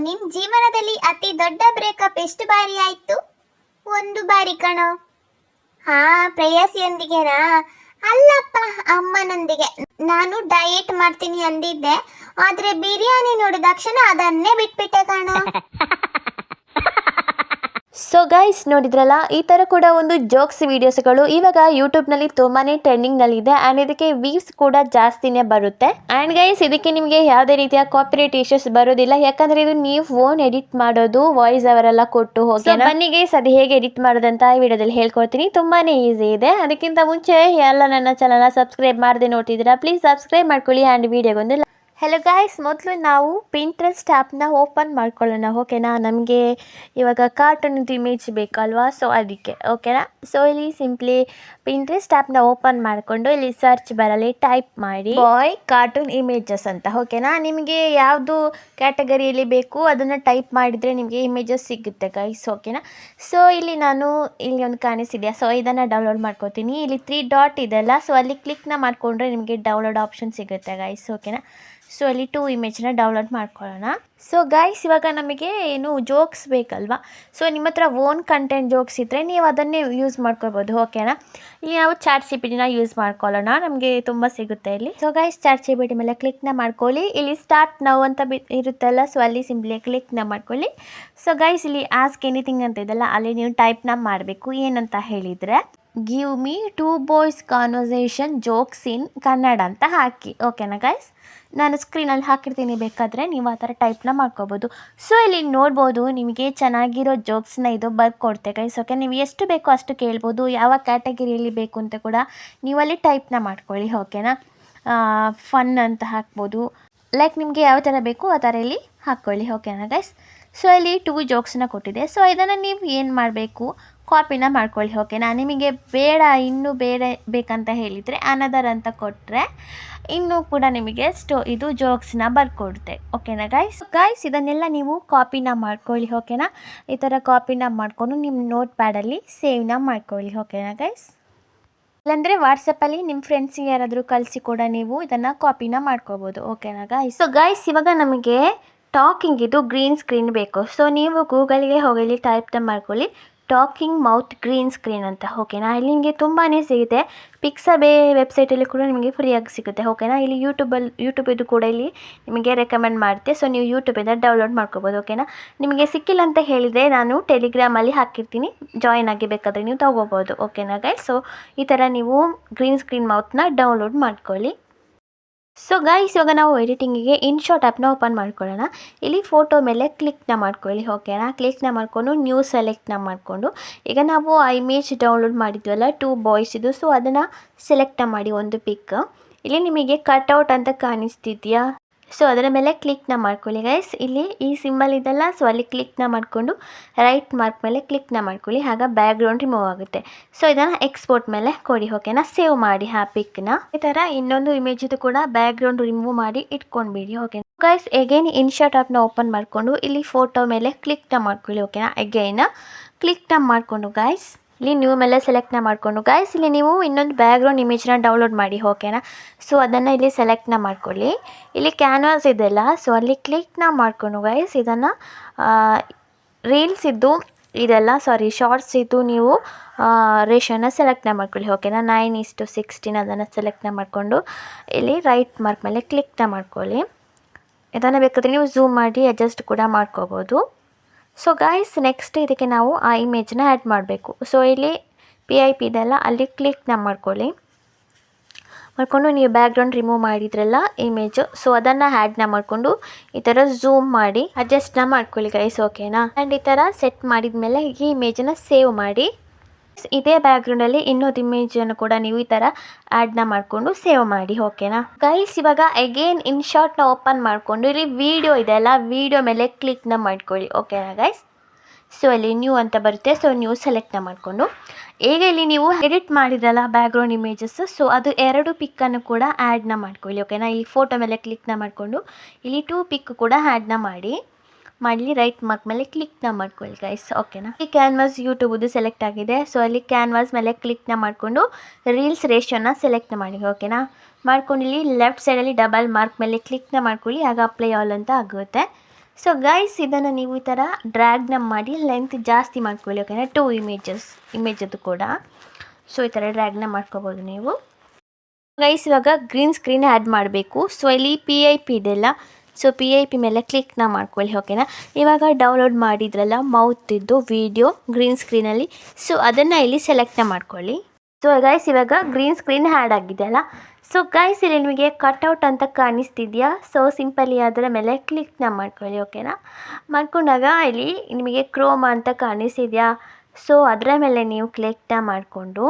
ನಿನ್ ಜೀವನದಲ್ಲಿ ಅತಿ ದೊಡ್ಡ ಬ್ರೇಕಪ್ ಎಷ್ಟು ಬಾರಿ ಆಯ್ತು? ಒಂದು ಬಾರಿ ಕಣೋ. ಹಾ, ಪ್ರೇಯಸಿಯೊಂದಿಗೆನಾ? ಅಲ್ಲಪ್ಪ, ಅಮ್ಮನೊಂದಿಗೆ. ನಾನು ಡಯಟ್ ಮಾಡ್ತೀನಿ ಅಂದಿದ್ದೆ, ಆದ್ರೆ ಬಿರಿಯಾನಿ ನೋಡಿದ ತಕ್ಷಣ ಅದನ್ನೇ ಬಿಟ್ಬಿಟ್ಟೆ ಕಣೋ. ಸೊ ಗೈಸ್, ನೋಡಿದ್ರಲ್ಲ, ಈ ಥರ ಕೂಡ ಒಂದು ಜೋಕ್ಸ್ ವೀಡಿಯೋಸ್ಗಳು ಇವಾಗ ಯೂಟ್ಯೂಬ್ನಲ್ಲಿ ತುಂಬಾ ಟ್ರೆಂಡಿಂಗ್ನಲ್ಲಿದೆ. ಆ್ಯಂಡ್ ಇದಕ್ಕೆ ವ್ಯೂಸ್ ಕೂಡ ಜಾಸ್ತಿನೇ ಬರುತ್ತೆ. ಆ್ಯಂಡ್ ಗೈಸ್, ಇದಕ್ಕೆ ನಿಮಗೆ ಯಾವುದೇ ರೀತಿಯ ಕಾಪಿರೈಟ್ ಇಶ್ಯೂಸ್ ಬರೋದಿಲ್ಲ, ಯಾಕಂದರೆ ಇದು ನೀವು ಫೋನ್ ಎಡಿಟ್ ಮಾಡೋದು ವಾಯ್ಸ್ ಅವರೆಲ್ಲ ಕೊಟ್ಟು ಹೋಗಿ. ಬನ್ನಿ ಗೈಸ್, ಅದು ಹೇಗೆ ಎಡಿಟ್ ಮಾಡೋದಂತ ಈ ವಿಡಿಯೋದಲ್ಲಿ ಹೇಳ್ಕೊಡ್ತೀನಿ. ತುಂಬಾ ಈಸಿ ಇದೆ. ಅದಕ್ಕಿಂತ ಮುಂಚೆ ಎಲ್ಲ ನನ್ನ ಚಾನಲ್ನ ಸಬ್ಸ್ಕ್ರೈಬ್ ಮಾಡದೆ ನೋಡ್ತಿದ್ದೀರಾ, ಪ್ಲೀಸ್ ಸಬ್ಸ್ಕ್ರೈಬ್ ಮಾಡ್ಕೊಳ್ಳಿ. ಆ್ಯಂಡ್ ವಿಡಿಯೋಗೊಂದು ಹೆಲೋ ಗಾಯ್ಸ್, ಮೊದಲು ನಾವು ಪಿಂಟ್ರೆಸ್ಟ್ ಆ್ಯಪ್ನ ಓಪನ್ ಮಾಡ್ಕೊಳ್ಳೋಣ, ಓಕೆನಾ. ನಮಗೆ ಇವಾಗ ಕಾರ್ಟೂನ್ದು ಇಮೇಜ್ ಬೇಕಲ್ವಾ, ಸೊ ಅದಕ್ಕೆ, ಓಕೆನಾ. ಸೊ ಇಲ್ಲಿ ಸಿಂಪ್ಲಿ ಪಿಂಟ್ರೆಸ್ಟ್ ಆ್ಯಪ್ನ ಓಪನ್ ಮಾಡಿಕೊಂಡು ಇಲ್ಲಿ ಸರ್ಚ್ ಬರಲಿ ಟೈಪ್ ಮಾಡಿ ಬಾಯ್ ಕಾರ್ಟೂನ್ ಇಮೇಜಸ್ ಅಂತ, ಓಕೆನಾ. ನಿಮಗೆ ಯಾವುದು ಕ್ಯಾಟಗರಿಯಲ್ಲಿ ಬೇಕು ಅದನ್ನು ಟೈಪ್ ಮಾಡಿದರೆ ನಿಮಗೆ ಇಮೇಜಸ್ ಸಿಗುತ್ತೆ ಗೈಸ್, ಓಕೆನಾ. ಸೊ ಇಲ್ಲಿ ಒಂದು ಕಾಣಿಸಿದೆಯಾ, ಸೊ ಇದನ್ನು ಡೌನ್ಲೋಡ್ ಮಾಡ್ಕೋತೀನಿ. ಇಲ್ಲಿ 3 ಡಾಟ್ ಇದೆಲ್ಲ, ಸೊ ಅಲ್ಲಿ ಕ್ಲಿಕ್ನ ಮಾಡಿಕೊಂಡ್ರೆ ನಿಮಗೆ ಡೌನ್ಲೋಡ್ ಆಪ್ಷನ್ ಸಿಗುತ್ತೆ ಗೈಸ್, ಓಕೆನಾ. ಸೊ ಅಲ್ಲಿ 2 ಇಮೇಜ್ನ ಡೌನ್ಲೋಡ್ ಮಾಡ್ಕೊಳ್ಳೋಣ. ಸೊ ಗೈಸ್, ಇವಾಗ ನಮಗೆ ಏನು ಜೋಕ್ಸ್ ಬೇಕಲ್ವಾ, ಸೊ ನಿಮ್ಮ ಹತ್ರ ಓನ್ ಕಂಟೆಂಟ್ ಜೋಕ್ಸ್ ಇದ್ದರೆ ನೀವು ಅದನ್ನೇ ಯೂಸ್ ಮಾಡ್ಕೊಳ್ಬೋದು, ಓಕೆನಾ. ಇಲ್ಲಿ ನಾವು ಚಾಟ್ ಜಿಪಿಟಿನ ಯೂಸ್ ಮಾಡ್ಕೊಳ್ಳೋಣ, ನಮಗೆ ತುಂಬ ಸಿಗುತ್ತೆ ಇಲ್ಲಿ. ಸೊ ಗೈಸ್, ಚಾಟ್ ಜಿಪಿಟಿ ಮೇಲೆ ಕ್ಲಿಕ್ನ ಮಾಡ್ಕೊಳ್ಳಿ. ಇಲ್ಲಿ ಸ್ಟಾರ್ಟ್ ನೌ ಅಂತ ಇರುತ್ತಲ್ಲ, ಸೊ ಅಲ್ಲಿ ಸಿಂಪ್ಲಿ ಕ್ಲಿಕ್ನ ಮಾಡ್ಕೊಳ್ಳಿ. ಸೊ ಗೈಸ್, ಇಲ್ಲಿ ಆಸ್ಕ್ ಎನಿಥಿಂಗ್ ಅಂತ ಇದೆಲ್ಲ, ಅಲ್ಲಿ ನೀವು ಟೈಪ್ನ ಮಾಡಬೇಕು. ಏನಂತ ಹೇಳಿದರೆ, give me 2 boys conversation jokes in Kannada ಅಂತ ಹಾಕಿ, ಓಕೆನಾ ಗೈಸ್. ನಾನು ಸ್ಕ್ರೀನಲ್ಲಿ ಹಾಕಿರ್ತೀನಿ, ಬೇಕಾದರೆ ನೀವು ಆ ಥರ ಟೈಪ್ನ ಮಾಡ್ಕೋಬೋದು. ಸೊ ಇಲ್ಲಿ ನೋಡ್ಬೋದು, ನಿಮಗೆ ಚೆನ್ನಾಗಿರೋ ಜೋಕ್ಸ್ನ ಇದು ಬರ್ಕೊಡ್ತೆ ಗೈಸ್, ಓಕೆ. ನೀವು ಎಷ್ಟು ಬೇಕೋ ಅಷ್ಟು ಕೇಳ್ಬೋದು, ಯಾವ ಕ್ಯಾಟಗರಿಯಲ್ಲಿ ಬೇಕು ಅಂತ ಕೂಡ ನೀವಲ್ಲಿ ಟೈಪ್ನ ಮಾಡ್ಕೊಳ್ಳಿ, ಓಕೆನಾ. ಫನ್ ಅಂತ ಹಾಕ್ಬೋದು, ಲೈಕ್ ನಿಮಗೆ ಯಾವ ಥರ ಬೇಕು ಆ ಥರ ಇಲ್ಲಿ ಹಾಕ್ಕೊಳ್ಳಿ, ಓಕೆನಾ ಗೈಸ್. ಸೊ ಇಲ್ಲಿ 2 ಜೋಕ್ಸ್ನ ಕೊಟ್ಟಿದೆ. ಸೊ ಇದನ್ನು ನೀವು ಏನು ಮಾಡಬೇಕು, ಕಾಪಿನ ಮಾಡ್ಕೊಳ್ಳಿ, ಓಕೆನಾ. ನಿಮಗೆ ಇನ್ನೂ ಬೇರೆ ಬೇಕಂತ ಹೇಳಿದರೆ ಅನದರ್ ಅಂತ ಕೊಟ್ಟರೆ ಇನ್ನೂ ಕೂಡ ನಿಮಗೆ ಇದು ಜೋಕ್ಸ್ನ ಬರ್ಕೊಡುತ್ತೆ, ಓಕೆನಾ ಗೈಸ್. ಇದನ್ನೆಲ್ಲ ನೀವು ಕಾಪಿನ ಮಾಡ್ಕೊಳ್ಳಿ, ಓಕೆನಾ. ಈ ಥರ ಕಾಪಿನ ಮಾಡಿಕೊಂಡು ನಿಮ್ಮ ನೋಟ್ ಪ್ಯಾಡಲ್ಲಿ ಸೇವ್ನ ಮಾಡ್ಕೊಳ್ಳಿ, ಓಕೆನಾ ಗೈಸ್. ಇಲ್ಲಾಂದರೆ ವಾಟ್ಸಪ್ಪಲ್ಲಿ ನಿಮ್ಮ ಫ್ರೆಂಡ್ಸಿಗೆ ಯಾರಾದರೂ ಕಳಿಸಿ ಕೂಡ ನೀವು ಇದನ್ನು ಕಾಪಿನ ಮಾಡ್ಕೋಬೋದು, ಓಕೆನಾ ಗೈಸ್. ಸೊ ಗೈಸ್, ಇವಾಗ ನಮಗೆ ಟಾಕಿಂಗ್ ಇದು ಗ್ರೀನ್ ಸ್ಕ್ರೀನ್ ಬೇಕು. ಸೊ ನೀವು ಗೂಗಲ್ಗೆ ಹೋಗಿ ಟೈಪ್ನ ಮಾಡ್ಕೊಳ್ಳಿ ಟಾಕಿಂಗ್ ಮೌತ್ ಗ್ರೀನ್ ಸ್ಕ್ರೀನ್ ಅಂತ, ಓಕೆನಾ. ಇಲ್ಲಿ ನಿಮಗೆ ತುಂಬಾ ಸಿಗುತ್ತೆ. ಪಿಕ್ಸಬೇ ವೆಬ್ಸೈಟಲ್ಲಿ ಕೂಡ ನಿಮಗೆ ಫ್ರೀಯಾಗಿ ಸಿಗುತ್ತೆ, ಓಕೆನಾ. ಇಲ್ಲಿ ಯೂಟ್ಯೂಬ್ ಇದು ಕೂಡ ಇಲ್ಲಿ ನಿಮಗೆ ರೆಕಮೆಂಡ್ ಮಾಡುತ್ತೆ. ಸೊ ನೀವು ಯೂಟ್ಯೂಬಿಂದ ಡೌನ್ಲೋಡ್ ಮಾಡ್ಕೋಬೋದು, ಓಕೆನಾ. ನಿಮಗೆ ಸಿಕ್ಕಿಲ್ಲ ಅಂತ ಹೇಳಿದರೆ ನಾನು ಟೆಲಿಗ್ರಾಮಲ್ಲಿ ಹಾಕಿರ್ತೀನಿ, ಜಾಯಿನ್ ಆಗಿ ಬೇಕಾದರೆ ನೀವು ತೊಗೋಬೋದು, ಓಕೆನಾ ಗೈಸ್. ಸೊ ಈ ಥರ ನೀವು ಗ್ರೀನ್ ಸ್ಕ್ರೀನ್ ಮೌತ್ನ ಡೌನ್ಲೋಡ್ ಮಾಡ್ಕೊಳ್ಳಿ. ಸೊ ಗೈಸ್, ಇವಾಗ ನಾವು ಎಡಿಟಿಂಗಿಗೆ ಇನ್ಶಾಟ್ ಆ್ಯಪ್ನ ಓಪನ್ ಮಾಡ್ಕೊಳ್ಳೋಣ. ಇಲ್ಲಿ ಫೋಟೋ ಮೇಲೆ ಕ್ಲಿಕ್ನ ಮಾಡ್ಕೊಳ್ಳಿ, ಓಕೆನಾ. ಕ್ಲಿಕ್ನ ಮಾಡಿಕೊಂಡು ನ್ಯೂ ಸೆಲೆಕ್ಟ್ನ ಮಾಡಿಕೊಂಡು ಈಗ ನಾವು ಆ ಇಮೇಜ್ ಡೌನ್ಲೋಡ್ ಮಾಡಿದ್ವಲ್ಲ 2 ಬಾಯ್ಸ್ ಇದು, ಸೊ ಅದನ್ನು ಸೆಲೆಕ್ಟ್ನ ಮಾಡಿ ಒಂದು ಪಿಕ್. ಇಲ್ಲಿ ನಿಮಗೆ ಕಟ್ಔಟ್ ಅಂತ ಕಾಣಿಸ್ತಿದೆಯಾ, ಸೊ ಅದರ ಮೇಲೆ ಕ್ಲಿಕ್ನ ಮಾಡ್ಕೊಳ್ಳಿ ಗೈಸ್. ಇಲ್ಲಿ ಈ ಸಿಂಬಲ್ ಇದೆಲ್ಲ, ಸೊ ಅಲ್ಲಿ ಕ್ಲಿಕ್ನ ಮಾಡಿಕೊಂಡು ರೈಟ್ ಮಾರ್ಕ್ ಮೇಲೆ ಕ್ಲಿಕ್ನ ಮಾಡ್ಕೊಳ್ಳಿ, ಆಗ ಬ್ಯಾಕ್ಗ್ರೌಂಡ್ ರಿಮೂವ್ ಆಗುತ್ತೆ. ಸೊ ಇದನ್ನು ಎಕ್ಸ್ಪೋರ್ಟ್ ಮೇಲೆ ಕೊಡಿ, ಓಕೆನಾ. ಸೇವ್ ಮಾಡಿ ಆ ಪಿಕ್ನ. ಈ ಥರ ಇನ್ನೊಂದು ಇಮೇಜ್ ಇದು ಕೂಡ ಬ್ಯಾಕ್ಗ್ರೌಂಡ್ ರಿಮೂವ್ ಮಾಡಿ ಇಟ್ಕೊಂಡ್ಬಿಡಿ, ಓಕೆ ಗೈಸ್. ಎಗೈನ್ ಇನ್ಶಾಟ್ ಆ್ಯಪ್ನ ಓಪನ್ ಮಾಡಿಕೊಂಡು ಇಲ್ಲಿ ಫೋಟೋ ಮೇಲೆ ಕ್ಲಿಕ್ನ ಮಾಡ್ಕೊಳ್ಳಿ, ಓಕೆನಾ. ಎಗೈನ್ ಕ್ಲಿಕ್ನ ಮಾಡಿಕೊಂಡು ಗೈಸ್ ಇಲ್ಲಿ ನ್ಯೂ ಮೇಲೆ ಸೆಲೆಕ್ಟ್ನ ಮಾಡಿಕೊಂಡು ಗೈಸ್, ಇಲ್ಲಿ ನೀವು ಇನ್ನೊಂದು ಬ್ಯಾಕ್ಗ್ರೌಂಡ್ ಇಮೇಜ್ನ ಡೌನ್ಲೋಡ್ ಮಾಡಿ, ಓಕೆನಾ. ಸೊ ಅದನ್ನು ಇಲ್ಲಿ ಸೆಲೆಕ್ಟ್ನ ಮಾಡ್ಕೊಳ್ಳಿ. ಇಲ್ಲಿ ಕ್ಯಾನ್ವಾಸ್ ಇದೆಲ್ಲ, ಸೊ ಅಲ್ಲಿ ಕ್ಲಿಕ್ನ ಮಾಡಿಕೊಂಡು ಗೈಸ್ ಇದನ್ನು ರೀಲ್ಸ್ ಇದ್ದು ಇದೆಲ್ಲ ಶಾರ್ಟ್ಸ್ ಇದ್ದು ನೀವು ರೇಷನ್ನ ಸೆಲೆಕ್ಟ್ನ ಮಾಡ್ಕೊಳ್ಳಿ, ಓಕೆನಾ. 9:16 ಅದನ್ನು ಸೆಲೆಕ್ಟ್ನ ಮಾಡಿಕೊಂಡು ಇಲ್ಲಿ ರೈಟ್ ಮಾರ್ಕ್ ಮೇಲೆ ಕ್ಲಿಕ್ನ ಮಾಡ್ಕೊಳ್ಳಿ. ಇದನ್ನು ಬೇಕಾದರೆ ನೀವು ಝೂಮ್ ಮಾಡಿ ಅಡ್ಜಸ್ಟ್ ಕೂಡ ಮಾಡ್ಕೋಬೋದು. ಸೊ ಗೈಸ್, ನೆಕ್ಸ್ಟ್ ಇದಕ್ಕೆ ನಾವು ಆ ಇಮೇಜ್ನ ಆ್ಯಡ್ ಮಾಡಬೇಕು. ಸೊ ಇಲ್ಲಿ PIP ಇದೆಲ್ಲ, ಅಲ್ಲಿ ಕ್ಲಿಕ್ನ ಮಾಡಿಕೊಂಡು ನೀವು ಬ್ಯಾಕ್ಗ್ರೌಂಡ್ ರಿಮೂವ್ ಮಾಡಿದ್ರಲ್ಲ ಇಮೇಜು, ಸೊ ಅದನ್ನು ಆ್ಯಡ್ನ ಮಾಡಿಕೊಂಡು ಈ ಥರ ಝೂಮ್ ಮಾಡಿ ಅಡ್ಜಸ್ಟ್ನ ಮಾಡ್ಕೊಳ್ಳಿ ಗೈಸ್, ಓಕೆನಾ. ಆ್ಯಂಡ್ ಈ ಥರ ಸೆಟ್ ಮಾಡಿದ ಮೇಲೆ ಈ ಇಮೇಜನ್ನು ಸೇವ್ ಮಾಡಿ ಇದೇ ಬ್ಯಾಕ್ಗ್ರೌಂಡಲ್ಲಿ ಇನ್ನೊಂದು ಇಮೇಜನ್ನು ಕೂಡ ನೀವು ಈ ಥರ ಆ್ಯಡ್ನ ಮಾಡಿಕೊಂಡು ಸೇವ್ ಮಾಡಿ, ಓಕೆನಾ ಗೈಸ್. ಇವಾಗ ಅಗೇನ್ ಇನ್ಶಾಟ್ನ ಓಪನ್ ಮಾಡಿಕೊಂಡು ಇಲ್ಲಿ ವೀಡಿಯೋ ಇದೆಲ್ಲ, ವೀಡಿಯೋ ಮೇಲೆ ಕ್ಲಿಕ್ನ ಮಾಡ್ಕೊಳ್ಳಿ, ಓಕೆನಾ ಗೈಸ್. ಸೊ ಅಲ್ಲಿ ನ್ಯೂ ಅಂತ ಬರುತ್ತೆ, ಸೊ ನ್ಯೂ ಸೆಲೆಕ್ಟ್ನ ಮಾಡಿಕೊಂಡು ಈಗ ಇಲ್ಲಿ ನೀವು ಎಡಿಟ್ ಮಾಡಿದ್ರಲ್ಲ ಬ್ಯಾಕ್ಗ್ರೌಂಡ್ ಇಮೇಜಸ್, ಸೊ ಅದು 2 ಪಿಕ್ಕನ್ನು ಕೂಡ ಆ್ಯಡ್ನ ಮಾಡ್ಕೊಳ್ಳಿ, ಓಕೆನಾ. ಇಲ್ಲಿ ಫೋಟೋ ಮೇಲೆ ಕ್ಲಿಕ್ನ ಮಾಡಿಕೊಂಡು ಇಲ್ಲಿ 2 ಪಿಕ್ ಕೂಡ ಆ್ಯಡ್ನ ಮಾಡಿ ರೈಟ್ ಮಾರ್ಕ್ ಮೇಲೆ ಕ್ಲಿಕ್ನ ಮಾಡ್ಕೊಳ್ಳಿ ಗೈಸ್, ಓಕೆನಾ. ಈ ಕ್ಯಾನ್ವಾಸ್ ಯೂಟ್ಯೂಬ್ದು ಸೆಲೆಕ್ಟ್ ಆಗಿದೆ, ಸೊ ಅಲ್ಲಿ ಕ್ಯಾನ್ವಾಸ್ ಮೇಲೆ ಕ್ಲಿಕ್ನ ಮಾಡಿಕೊಂಡು ರೀಲ್ಸ್ ರೇಷಿಯೋನ ಸೆಲೆಕ್ಟ್ ಮಾಡಿ, ಓಕೆನಾ. ಮಾಡ್ಕೊಂಡು ಇಲ್ಲಿ ಲೆಫ್ಟ್ ಸೈಡಲ್ಲಿ ಡಬಲ್ ಮಾರ್ಕ್ ಮೇಲೆ ಕ್ಲಿಕ್ನ ಮಾಡ್ಕೊಳ್ಳಿ, ಆಗ ಅಪ್ಲೈ ಆಲ್ ಅಂತ ಆಗುತ್ತೆ. ಸೊ ಗೈಸ್ ಇದನ್ನು ನೀವು ಈ ಥರ ಡ್ರ್ಯಾಗ್ನ ಮಾಡಿ ಲೆಂತ್ ಜಾಸ್ತಿ ಮಾಡ್ಕೊಳ್ಳಿ ಓಕೆನಾ 2 ಇಮೇಜದ್ದು ಕೂಡ. ಸೊ ಈ ಥರ ಡ್ರ್ಯಾಗ್ನ ಮಾಡ್ಕೋಬೋದು ನೀವು. ಗೈಸ್ ಇವಾಗ ಗ್ರೀನ್ ಸ್ಕ್ರೀನ್ ಆ್ಯಡ್ ಮಾಡಬೇಕು. ಸೊ ಇಲ್ಲಿ PIP ಇದೆಲ್ಲ, ಸೊ PIP ಮೇಲೆ ಕ್ಲಿಕ್ನ ಮಾಡ್ಕೊಳ್ಳಿ ಓಕೆನಾ. ಇವಾಗ ಡೌನ್ಲೋಡ್ ಮಾಡಿದ್ರಲ್ಲ ಮೌತ್ ಇದ್ದು ವಿಡಿಯೋ ಗ್ರೀನ್ ಸ್ಕ್ರೀನಲ್ಲಿ, ಸೊ ಅದನ್ನು ಇಲ್ಲಿ ಸೆಲೆಕ್ಟ್ನ ಮಾಡ್ಕೊಳ್ಳಿ. ಸೊ ಗೈಸ್ ಇವಾಗ ಗ್ರೀನ್ ಸ್ಕ್ರೀನ್ ಆ್ಯಡ್ ಆಗಿದೆಯಲ್ಲ. ಸೊ ಗೈಸ್ ಇಲ್ಲಿ ನಿಮಗೆ ಕಟ್ಔಟ್ ಅಂತ ಕಾಣಿಸ್ತಿದೆಯಾ, ಸೊ ಸಿಂಪಲಿ ಅದರ ಮೇಲೆ ಕ್ಲಿಕ್ನ ಮಾಡ್ಕೊಳ್ಳಿ ಓಕೆನಾ. ಮಾಡ್ಕೊಂಡಾಗ ಇಲ್ಲಿ ನಿಮಗೆ ಕ್ರೋಮ್ ಅಂತ ಕಾಣಿಸ್ತಿದೆಯಾ, ಸೊ ಅದರ ಮೇಲೆ ನೀವು ಕ್ಲಿಕ್ನ ಮಾಡಿಕೊಂಡು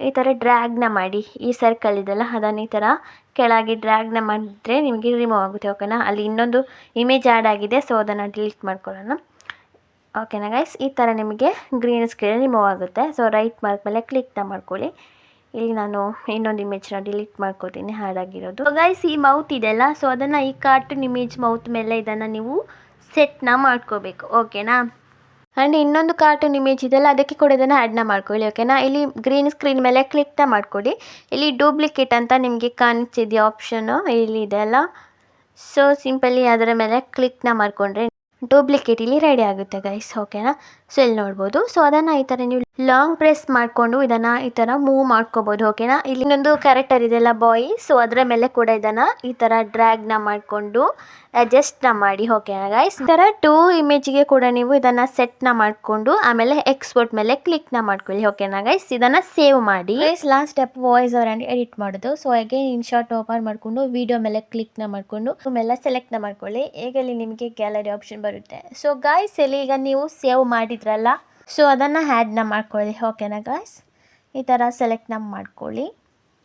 ಈ ಥರ ಡ್ರ್ಯಾಗ್ನ ಮಾಡಿ. ಈ ಸರ್ಕಲ್ ಇದೆಲ್ಲ ಅದನ್ನು ಈ ಥರ ಕೆಳಗೆ ಡ್ರ್ಯಾಗ್ನ ಮಾಡಿದ್ರೆ ನಿಮಗೆ ರಿಮೂವ್ ಆಗುತ್ತೆ ಓಕೆನಾ. ಅಲ್ಲಿ ಇನ್ನೊಂದು ಇಮೇಜ್ ಆ್ಯಡ್ ಆಗಿದೆ, ಸೊ ಅದನ್ನು ಡಿಲೀಟ್ ಮಾಡ್ಕೊಳ್ಳೋಣ ಓಕೆನಾ ಗೈಸ್. ಈ ಥರ ನಿಮಗೆ ಗ್ರೀನ್ ಸ್ಕ್ರೀನ್ ರಿಮೂವ್ ಆಗುತ್ತೆ. ಸೊ ರೈಟ್ ಮಾರ್ಕ್ ಮೇಲೆ ಕ್ಲಿಕ್ನ ಮಾಡ್ಕೊಳ್ಳಿ. ಇಲ್ಲಿ ನಾನು ಇನ್ನೊಂದು ಇಮೇಜ್ನ ಡಿಲೀಟ್ ಮಾಡ್ಕೋತೀನಿ ಆ್ಯಡ್ ಆಗಿರೋದು. ಗೈಸ್ ಈ ಮೌತ್ ಇದೆಲ್ಲ, ಸೊ ಅದನ್ನು ಈ ಕಾರ್ಟೂನ್ ಇಮೇಜ್ ಮೌತ್ ಮೇಲೆ ಇದನ್ನು ನೀವು ಸೆಟ್ನ ಮಾಡ್ಕೋಬೇಕು ಓಕೆನಾ. ಆ್ಯಂಡ್ ಇನ್ನೊಂದು ಕಾರ್ಟೂನ್ ಇಮೇಜ್ ಇದೆಲ್ಲ ಅದಕ್ಕೆ ಕೂಡ ಇದನ್ನು ಆ್ಯಡ್ನ ಮಾಡ್ಕೊಳ್ಳಿ ಓಕೆನಾ. ಇಲ್ಲಿ ಗ್ರೀನ್ ಸ್ಕ್ರೀನ್ ಮೇಲೆ ಕ್ಲಿಕ್ನ ಮಾಡ್ಕೊಳ್ಳಿ. ಇಲ್ಲಿ ಡೂಪ್ಲಿಕೇಟ್ ಅಂತ ನಿಮಗೆ ಕಾಣಿಸ್ತಿದೆಯಾ ಆಪ್ಷನ್ನು, ಇಲ್ಲಿ ಇದೆಲ್ಲ. ಸೊ ಸಿಂಪಲಿ ಅದರ ಮೇಲೆ ಕ್ಲಿಕ್ನ ಮಾಡಿಕೊಂಡ್ರೆ ಡೂಪ್ಲಿಕೇಟ್ ಇಲ್ಲಿ ರೆಡಿ ಆಗುತ್ತೆ ಗೈಸ್ ಓಕೆನಾ. ಸೊ ಇಲ್ಲಿ ನೋಡ್ಬೋದು. ಸೊ ಅದನ್ನು ಈ ಥರ ನೀವು ಲಾಂಗ್ ಪ್ರೆಸ್ ಮಾಡಿಕೊಂಡು ಇದನ್ನು ಈ ಥರ ಮೂವ್ ಮಾಡ್ಕೋಬೋದು ಓಕೆನಾ. ಇಲ್ಲಿ ಇನ್ನೊಂದು ಕ್ಯಾರೆಕ್ಟರ್ ಇದೆಲ್ಲ ಬಾಯ್, ಸೊ ಅದರ ಮೇಲೆ ಕೂಡ ಇದನ್ನು ಈ ಥರ ಡ್ರ್ಯಾಗ್ನ ಮಾಡಿಕೊಂಡು ಅಡ್ಜಸ್ಟ್ನ ಮಾಡಿ ಓಕೆನಾ ಗೈಸ್. ಈ ಥರ 2 ಇಮೇಜ್ಗೆ ಕೂಡ ನೀವು ಇದನ್ನು ಸೆಟ್ನ ಮಾಡಿಕೊಂಡು ಆಮೇಲೆ ಎಕ್ಸ್ಪೋರ್ಟ್ ಮೇಲೆ ಕ್ಲಿಕ್ನ ಮಾಡ್ಕೊಳ್ಳಿ ಓಕೆನಾ ಗೈಸ್. ಇದನ್ನು ಸೇವ್ ಮಾಡಿ guys. Last step voice over and edit ಮಾಡೋದು. ಸೊ ಹಾಗೆ ಇನ್ಶಾಟ್ ಓಪನ್ ಮಾಡಿಕೊಂಡು ವಿಡಿಯೋ ಮೇಲೆ ಕ್ಲಿಕ್ನ ಮಾಡಿಕೊಂಡು ಮೇಲೆ ಸೆಲೆಕ್ಟ್ನ ಮಾಡ್ಕೊಳ್ಳಿ. ಈಗ ಇಲ್ಲಿ ನಿಮಗೆ ಗ್ಯಾಲರಿ ಆಪ್ಷನ್ ಬರುತ್ತೆ. ಸೊ ಗೈಸ್ ಇಲ್ಲಿ ಈಗ ನೀವು ಸೇವ್ ಮಾಡಿದ್ರಲ್ಲ, ಸೊ ಅದನ್ನು ಆ್ಯಡ್ನ ಮಾಡ್ಕೊಳ್ಳಿ ಓಕೆನಾ ಗೈಸ್. ಈ ಥರ ಸೆಲೆಕ್ಟ್ನ ಮಾಡ್ಕೊಳ್ಳಿ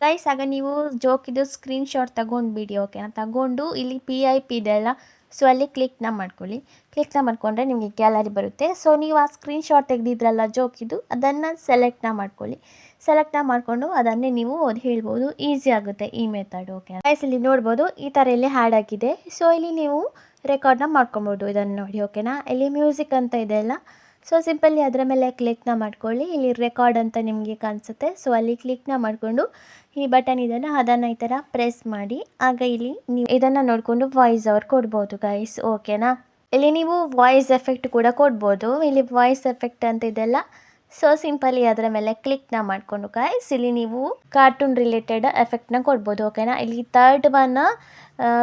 ಗೈಸ್. ಆಗ ನೀವು ಜೋಕಿದು ಸ್ಕ್ರೀನ್ಶಾಟ್ ತಗೊಂಡ್ಬಿಡಿ ಓಕೆನಾ. ತಗೊಂಡು ಇಲ್ಲಿ PIP ಇದೆಲ್ಲ, ಸೊ ಅಲ್ಲಿ ಕ್ಲಿಕ್ನ ಮಾಡ್ಕೊಳ್ಳಿ. ಕ್ಲಿಕ್ನ ಮಾಡಿಕೊಂಡ್ರೆ ನಿಮಗೆ ಗ್ಯಾಲರಿ ಬರುತ್ತೆ. ಸೊ ನೀವು ಆ ಸ್ಕ್ರೀನ್ಶಾಟ್ ತೆಗೆದಿದ್ರಲ್ಲ ಜೋಕಿದು, ಅದನ್ನು ಸೆಲೆಕ್ಟ್ನ ಮಾಡ್ಕೊಳ್ಳಿ. ಸೆಲೆಕ್ಟ್ನ ಮಾಡಿಕೊಂಡು ಅದನ್ನೇ ನೀವು ಹೇಳ್ಬೋದು. ಈಸಿ ಆಗುತ್ತೆ ಈ ಮೆಥಡ್ ಓಕೆ ಗೈಸ್. ಇಲ್ಲಿ ನೋಡ್ಬೋದು ಈ ಥರ ಇಲ್ಲಿ ಆ್ಯಡ್ ಆಗಿದೆ. ಸೊ ಇಲ್ಲಿ ನೀವು ರೆಕಾರ್ಡ್ನ ಮಾಡ್ಕೊಬೋದು ಇದನ್ನು ನೋಡಿ ಓಕೆನಾ. ಇಲ್ಲಿ ಮ್ಯೂಸಿಕ್ ಅಂತ ಇದೆಯಲ್ಲ, ಸೊ ಸಿಂಪಲ್ಲಿ ಅದರ ಮೇಲೆ ಕ್ಲಿಕ್ನ ಮಾಡ್ಕೊಳ್ಳಿ. ಇಲ್ಲಿ ರೆಕಾರ್ಡ್ ಅಂತ ನಿಮಗೆ ಕಾಣಿಸುತ್ತೆ, ಸೊ ಅಲ್ಲಿ ಕ್ಲಿಕ್ನ ಮಾಡಿಕೊಂಡು ಈ ಬಟನ್ ಇದೆಯಲ್ಲ ಅದನ್ನು ಈ ಥರ ಪ್ರೆಸ್ ಮಾಡಿ. ಆಗ ಇಲ್ಲಿ ನೀವು ಇದನ್ನು ನೋಡಿಕೊಂಡು ವಾಯ್ಸ್ ಓವರ್ ಕೊಡ್ಬೋದು ಗೈಸ್ ಓಕೆನಾ. ಇಲ್ಲಿ ನೀವು ವಾಯ್ಸ್ ಎಫೆಕ್ಟ್ ಕೂಡ ಕೊಡ್ಬೋದು. ಇಲ್ಲಿ ವಾಯ್ಸ್ ಎಫೆಕ್ಟ್ ಅಂತ ಇದೆಲ್ಲ, ಸೊ ಸಿಂಪಲಿ ಅದರ ಮೇಲೆ ಕ್ಲಿಕ್ನ ಮಾಡಿಕೊಂಡು ಗೈಸ್ ಇಲ್ಲಿ ನೀವು ಕಾರ್ಟೂನ್ ರಿಲೇಟೆಡ್ ಎಫೆಕ್ಟ್ನ ಕೊಡ್ಬೋದು ಓಕೆನಾ. ಇಲ್ಲಿ ಥರ್ಡ್ ಒನ್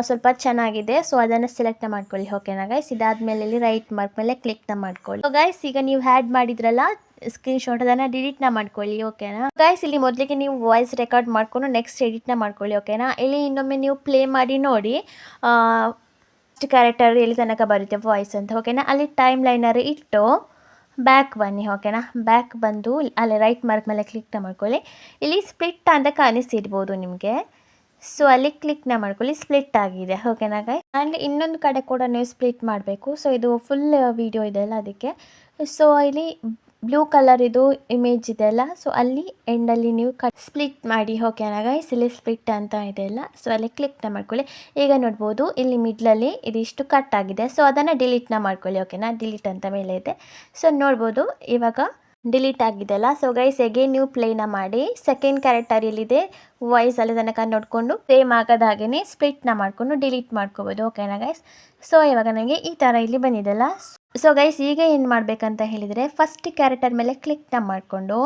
ಸ್ವಲ್ಪ ಚೆನ್ನಾಗಿದೆ, ಸೊ ಅದನ್ನು ಸೆಲೆಕ್ಟ್ನ ಮಾಡ್ಕೊಳ್ಳಿ ಓಕೆನಾ ಗೈಸ್. ಇದಾದಮೇಲೆ ಇಲ್ಲಿ ರೈಟ್ ಮಾರ್ಕ್ ಮೇಲೆ ಕ್ಲಿಕ್ನ ಮಾಡ್ಕೊಳ್ಳಿ. ಸೊ ಗೈಸ್ ಈಗ ನೀವು ಆ್ಯಡ್ ಮಾಡಿದ್ರಲ್ಲ ಸ್ಕ್ರೀನ್ಶಾಟ್ ಅದನ್ನು ಡಿಲೀಟ್ನ ಮಾಡ್ಕೊಳ್ಳಿ ಓಕೆನಾ ಗೈಸ್. ಇಲ್ಲಿ ಮೊದಲಿಗೆ ನೀವು ವಾಯ್ಸ್ ರೆಕಾರ್ಡ್ ಮಾಡಿಕೊಂಡು ನೆಕ್ಸ್ಟ್ ಎಡಿಟ್ನ ಮಾಡ್ಕೊಳ್ಳಿ ಓಕೆನಾ. ಇಲ್ಲಿ ಇನ್ನೊಮ್ಮೆ ನೀವು ಪ್ಲೇ ಮಾಡಿ ನೋಡಿ ಕ್ಯಾರೆಕ್ಟರ್ ಎಲ್ಲಿ ತನಕ ಬರುತ್ತೆ ವಾಯ್ಸ್ ಅಂತ ಓಕೆನಾ. ಅಲ್ಲಿ ಟೈಮ್ ಲೈನರ್ ಇಟ್ಟು ಬ್ಯಾಕ್ ಬನ್ನಿ ಓಕೆನಾ. ಬ್ಯಾಕ್ ಬಂದು ಅಲ್ಲಿ ರೈಟ್ ಮಾರ್ಕ್ ಮೇಲೆ ಕ್ಲಿಕ್ನ ಮಾಡ್ಕೊಳ್ಳಿ. ಇಲ್ಲಿ ಸ್ಪ್ಲಿಟ್ ಅಂತ ಕಾಣಿಸ್ತಿರ್ಬೋದು ನಿಮಗೆ, ಸೊ ಅಲ್ಲಿ ಕ್ಲಿಕ್ನ ಮಾಡ್ಕೊಳ್ಳಿ. ಸ್ಪ್ಲಿಟ್ ಆಗಿದೆ ಓಕೆನಾ ಗೈಸ್. ಆ್ಯಂಡ್ ಇನ್ನೊಂದು ಕಡೆ ಕೂಡ ನೀವು ಸ್ಪ್ಲಿಟ್ ಮಾಡಬೇಕು. ಸೊ ಇದು ಫುಲ್ ವಿಡಿಯೋ ಇದೆಯಲ್ಲ ಅದಕ್ಕೆ. ಸೊ ಇಲ್ಲಿ ಬ್ಲೂ ಕಲರ್ ಇದು ಇಮೇಜ್ ಇದೆಯಲ್ಲ, ಸೊ ಅಲ್ಲಿ ಎಂಡಲ್ಲಿ ನೀವು ಸ್ಪ್ಲಿಟ್ ಮಾಡಿ ಓಕೆನಾ ಗೈಸ್. ಇಲ್ಲಿ ಸ್ಪ್ಲಿಟ್ ಅಂತ ಇದೆಯಲ್ಲ, ಸೊ ಅಲ್ಲಿ ಕ್ಲಿಕ್ನ ಮಾಡ್ಕೊಳ್ಳಿ. ಈಗ ನೋಡ್ಬೋದು ಇಲ್ಲಿ ಮಿಡ್ಲಲ್ಲಿ ಇದಿಷ್ಟು ಕಟ್ ಆಗಿದೆ, ಸೊ ಅದನ್ನು ಡಿಲೀಟ್ನ ಮಾಡ್ಕೊಳ್ಳಿ ಓಕೆನಾ. ಡಿಲೀಟ್ ಅಂತ ಮೇಲೆ ಇದೆ, ಸೊ ನೋಡ್ಬೋದು ಇವಾಗ ಡಿಲೀಟ್ ಆಗಿದೆಯಲ್ಲ. ಸೊ ಗೈಸ್ ಅಗೇನ್ ನೀವು ಪ್ಲೇನ ಮಾಡಿ ಸೆಕೆಂಡ್ ಕ್ಯಾರೆಕ್ಟರ್ ಇಲ್ಲಿದೆ ವಾಯ್ಸ್ ಅಲ್ಲಿ ತನಕ ನೋಡಿಕೊಂಡು ಸೇಮ್ ಆಗೋದು ಹಾಗೆಯೇ ಸ್ಪ್ಲಿಟ್ನ ಮಾಡಿಕೊಂಡು ಡಿಲೀಟ್ ಮಾಡ್ಕೋಬೋದು ಓಕೆನಾ ಗೈಸ್. ಸೊ ಇವಾಗ ನನಗೆ ಈ ಥರ ಇಲ್ಲಿ ಬಂದಿದೆಲ್ಲ. ಸೊ ಗೈಸ್ ಈಗ ಏನು ಮಾಡಬೇಕಂತ ಹೇಳಿದರೆ ಫಸ್ಟ್ ಕ್ಯಾರೆಕ್ಟರ್ ಮೇಲೆ ಕ್ಲಿಕ್ನ ಮಾಡಿಕೊಂಡು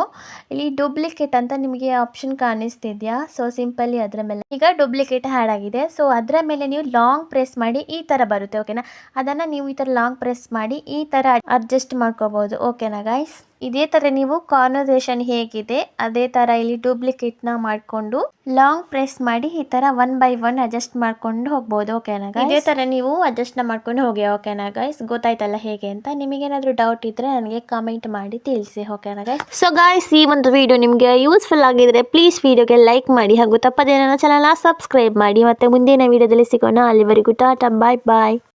ಇಲ್ಲಿ ಡೂಪ್ಲಿಕೇಟ್ ಅಂತ ನಿಮಗೆ ಆಪ್ಷನ್ ಕಾಣಿಸ್ತಿದೆಯಾ, ಸೊ ಸಿಂಪಲಿ ಅದರ ಮೇಲೆ ಈಗ ಡೂಪ್ಲಿಕೇಟ್ ಆ್ಯಡ್ ಆಗಿದೆ. ಸೊ ಅದರ ಮೇಲೆ ನೀವು ಲಾಂಗ್ ಪ್ರೆಸ್ ಮಾಡಿ ಈ ಥರ ಬರುತ್ತೆ ಓಕೆನಾ. ಅದನ್ನು ನೀವು ಈ ಥರ ಲಾಂಗ್ ಪ್ರೆಸ್ ಮಾಡಿ ಈ ಥರ ಅಡ್ಜಸ್ಟ್ ಮಾಡ್ಕೋಬೋದು ಓಕೆನಾ ಗೈಸ್. ಇದೇ ಥರ ನೀವು ಕಾನ್ವರ್ಸೇಷನ್ ಹೇಗಿದೆ ಅದೇ ಥರ ಇಲ್ಲಿ ಡೂಪ್ಲಿಕೇಟ್ನ ಮಾಡಿಕೊಂಡು ಲಾಂಗ್ ಪ್ರೆಸ್ ಮಾಡಿ ಈ ಥರ 1 by 1 ಅಡ್ಜಸ್ಟ್ ಮಾಡ್ಕೊಂಡು ಹೋಗ್ಬೋದು ಓಕೆನಾ ಗೈಸ್. ಇದೇ ಥರ ನೀವು ಅಡ್ಜಸ್ಟ್ನ ಮಾಡ್ಕೊಂಡು ಹೋಗಿ ಓಕೆನಾ ಗೈಸ್. ಗೊತ್ತಾಯ್ತಲ್ಲ ಹೇಗೆ ಅಂತ. ನಿಮಗೇನಾದರೂ ಡೌಟ್ ಇದ್ದರೆ ನನಗೆ ಕಾಮೆಂಟ್ ಮಾಡಿ ತಿಳಿಸಿ ಓಕೆನಾ ಗೈಸ್. ಸೊ ಗೈಸ್ ಈ ಒಂದು ವಿಡಿಯೋ ನಿಮಗೆ ಯೂಸ್ಫುಲ್ ಆಗಿದ್ರೆ ಪ್ಲೀಸ್ ವಿಡಿಯೋಗೆ ಲೈಕ್ ಮಾಡಿ ಹಾಗೂ ತಪ್ಪದೇ ನನ್ನ ಚಾನಲ್ನ ಸಬ್ಸ್ಕ್ರೈಬ್ ಮಾಡಿ. ಮತ್ತು ಮುಂದಿನ ವಿಡಿಯೋದಲ್ಲಿ ಸಿಗೋಣ. ಅಲ್ಲಿವರೆಗೂ ಟಾಟಾ ಬಾಯ್ ಬಾಯ್.